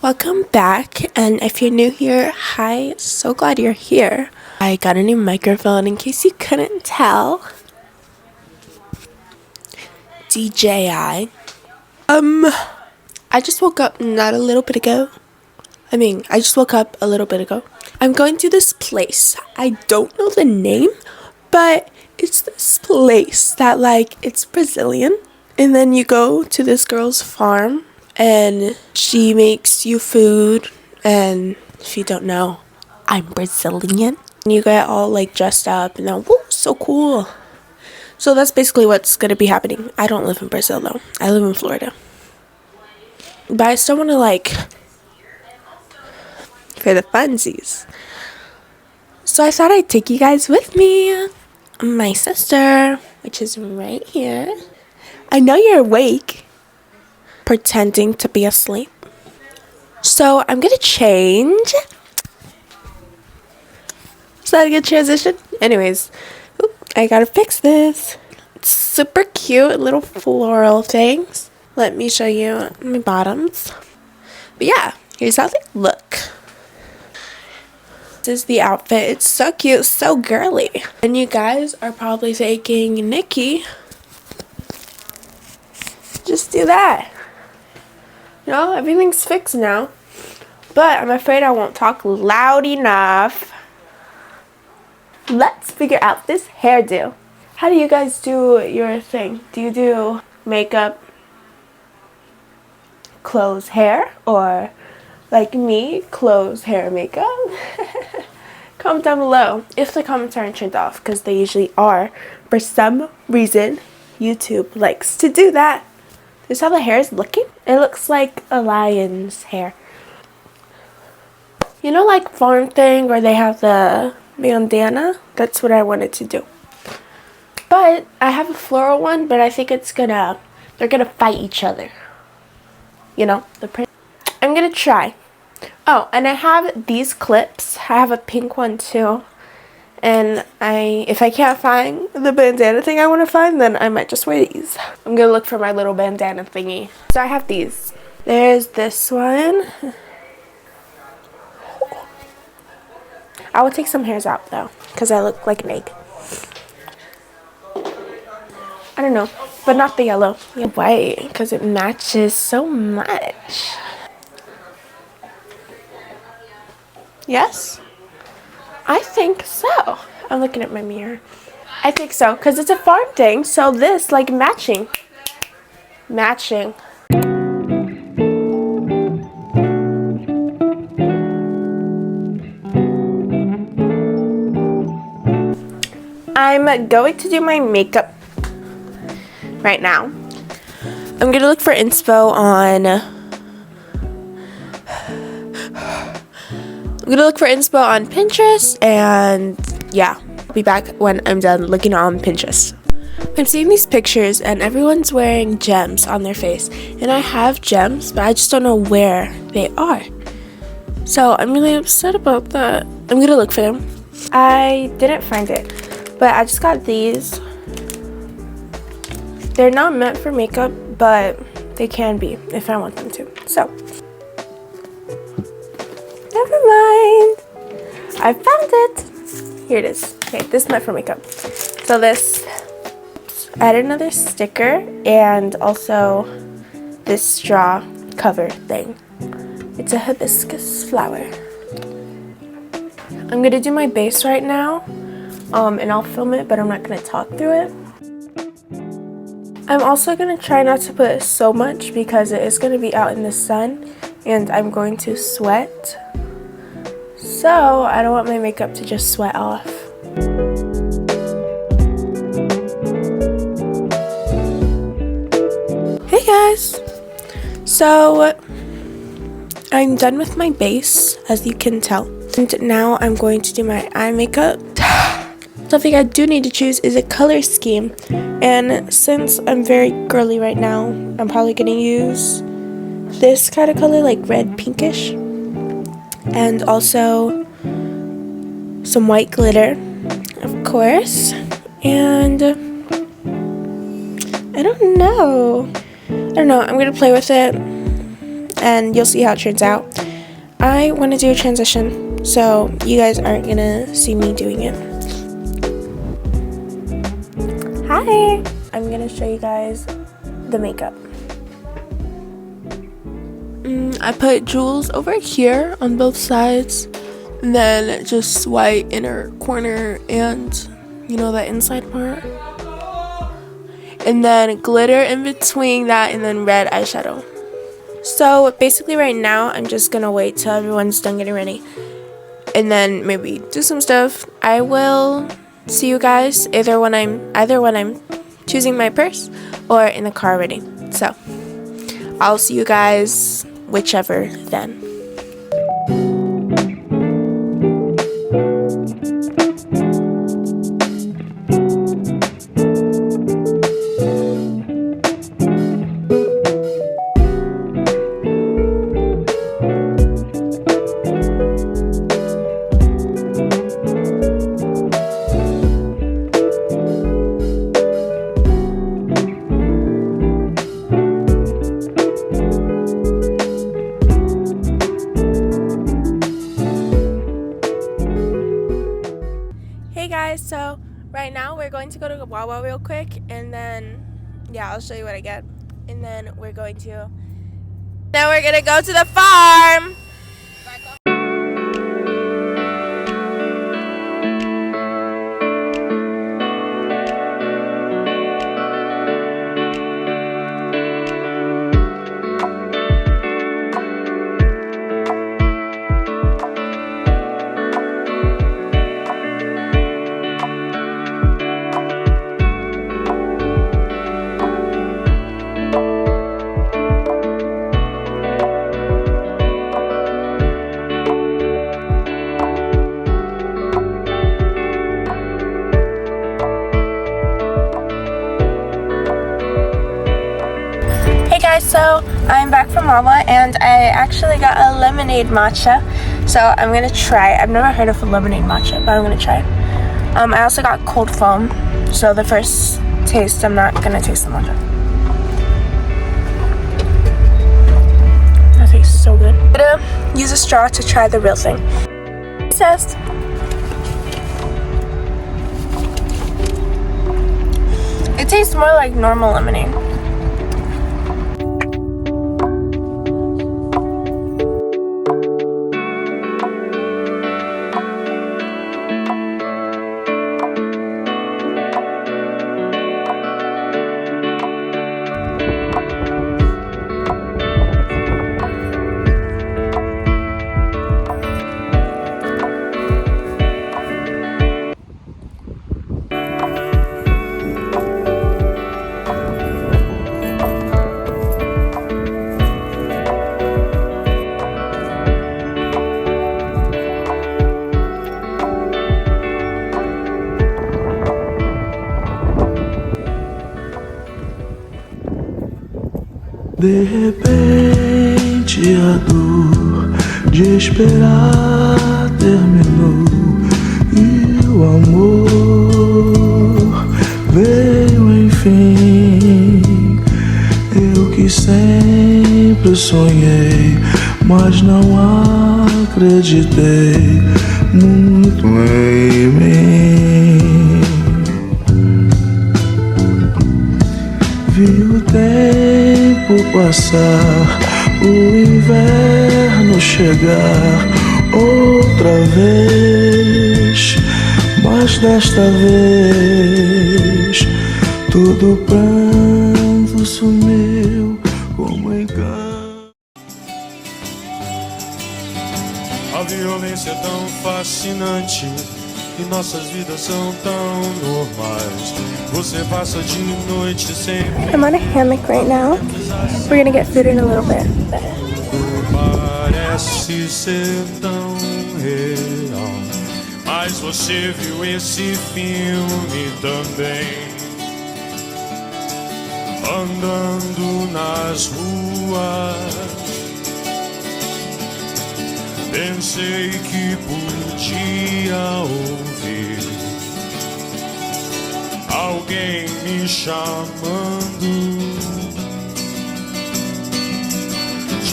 Welcome back, and if you're new here, hi, so glad you're here. I got a new microphone in case you couldn't tell. DJI. I just woke up not a little bit ago. I just woke up a little bit ago. I'm going to this place. I don't know the name, but it's this place that, it's Brazilian. And then you go to this girl's farm, and she makes you food. And if you don't know, I'm Brazilian. And you get all, dressed up, and then, woo, so cool. So that's basically what's going to be happening. I don't live in Brazil, though. I live in Florida. But I still want to, for the funsies. So I thought I'd take you guys with me. My sister, which is right here. I know you're awake, pretending to be asleep. So I'm going to change. Is that a good transition? Anyways, I got to fix this. It's super cute, little floral things. Let me show you my bottoms. But yeah, here's how they look. This is the outfit. It's so cute, so girly. And you guys are probably thinking, Nikki, just do that. Everything's fixed now. But I'm afraid I won't talk loud enough. Let's figure out this hairdo. How do you guys do your thing? Do you do makeup, clothes, hair, or like me, clothes, hair, makeup? Comment down below if the comments aren't turned off, because they usually are. For some reason, YouTube likes to do that. This is how the hair is looking. It looks like a lion's hair. Like farm thing where they have the bandana? That's what I wanted to do. But I have a floral one, but I think they're gonna fight each other. The print. I'm gonna try. Oh, and I have these clips. I have a pink one too. And if I can't find the bandana thing I want to find, then I might just wear these. I'm gonna look for my little bandana thingy. So I have these. There's this one. I will take some hairs out though, because I look like an egg. I don't know, but not the yellow. White, because it matches so much. Yes? I think so. I'm looking at my mirror. I think so, because it's a farm thing, so this, matching. Matching. I'm going to do my makeup right now. I'm going to look for inspo on Pinterest, and yeah, I'll be back when I'm done looking on Pinterest. I'm seeing these pictures and everyone's wearing gems on their face, and I have gems, but I just don't know where they are. So I'm really upset about that. I'm gonna look for them. I didn't find it, but I just got these. They're not meant for makeup, but they can be if I want them to. So never mind. I found it. Here it is. Okay, this is meant for makeup. So this, add another sticker, and also this straw cover thing. It's a hibiscus flower. I'm gonna do my base right now, and I'll film it, but I'm not gonna talk through it. I'm also gonna try not to put so much because it is gonna be out in the sun, and I'm going to sweat. So I don't want my makeup to just sweat off. Hey guys! So I'm done with my base, as you can tell. And now I'm going to do my eye makeup. Something I do need to choose is a color scheme. And since I'm very girly right now, I'm probably going to use this kind of color, like red pinkish. And also some white glitter, of course. And I don't know. I'm gonna play with it and you'll see how it turns out. I want to do a transition, so you guys aren't gonna see me doing it. Hi! I'm gonna show you guys the makeup. I put jewels over here on both sides, and then just white inner corner and, you know, that inside part. And then glitter in between that, and then red eyeshadow. So basically right now I'm just gonna wait till everyone's done getting ready and then maybe do some stuff. I will see you guys either when I'm choosing my purse or in the car already. So I'll see you guys whichever then. Hey guys, so right now we're going to go to Wawa real quick, and then yeah, I'll show you what I get, and then we're gonna go to the farm. So I'm back from Wawa, and I actually got a lemonade matcha, so I'm gonna try it. I've never heard of a lemonade matcha, but I'm gonna try it. I also got cold foam, so the first taste I'm not gonna taste the matcha. That tastes so good. I'm gonna use a straw to try the real thing. Test. It tastes more like normal lemonade. De repente a dor de esperar terminou e o amor veio enfim. Eu que sempre sonhei, mas não acreditei muito em mim. Vi o tempo passar, o inverno chegar outra vez, mas desta vez todo o pranto sumiu como encanto. A violência é tão fascinante e nossas vidas são tão normais. Você passa de noite sempre. I'm on a hammock right now. We're gonna get food in a little bit. Parece ser tão real, mas você viu esse filme também. Andando nas ruas, pensei que podia ouvir alguém me chamando.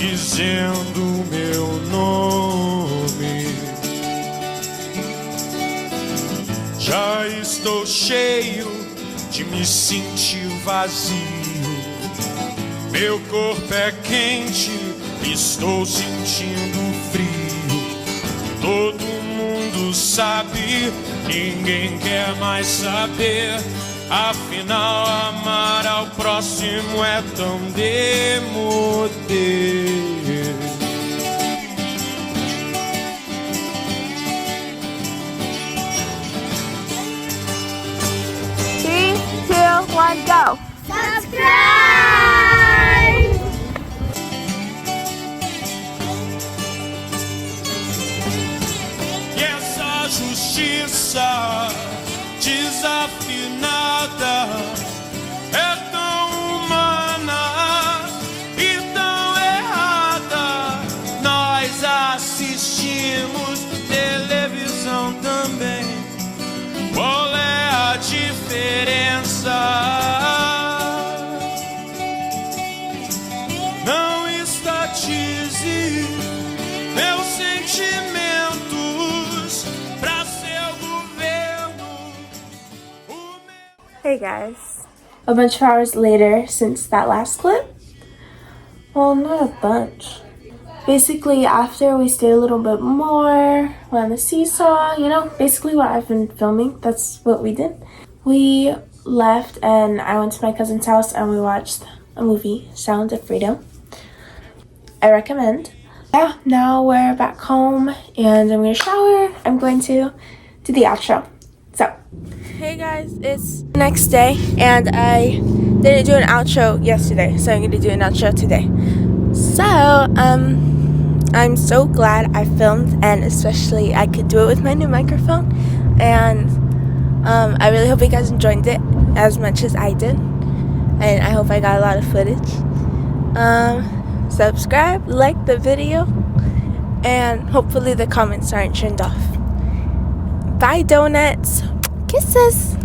dizendo meu nome. Já estou cheio de me sentir vazio. Meu corpo é quente, estou sentindo frio. Todo mundo sabe, ninguém quer mais saber. Afinal, amar ao próximo é tão demodê. Three, two, one, go! Subscribe! E essa justiça desafinada é tão humana e tão errada. Nós assistimos televisão também. Qual é a diferença? Não estatize meus sentimentos pra seu governo. Hey guys. A bunch of hours later since that last clip. Well, not a bunch. Basically, after we stayed a little bit more, went on the seesaw, you know, basically what I've been filming, that's what we did. We left and I went to my cousin's house and we watched a movie, Sound of Freedom. I recommend. Yeah, now we're back home and I'm gonna shower. I'm going to do the outro. So, hey guys, it's the next day and I didn't do an outro yesterday, so I'm gonna do an outro today. So, I'm so glad I filmed, and especially I could do it with my new microphone, and I really hope you guys enjoyed it as much as I did, and I hope I got a lot of footage. Subscribe, like the video, and hopefully the comments aren't turned off. Bye donuts, kisses.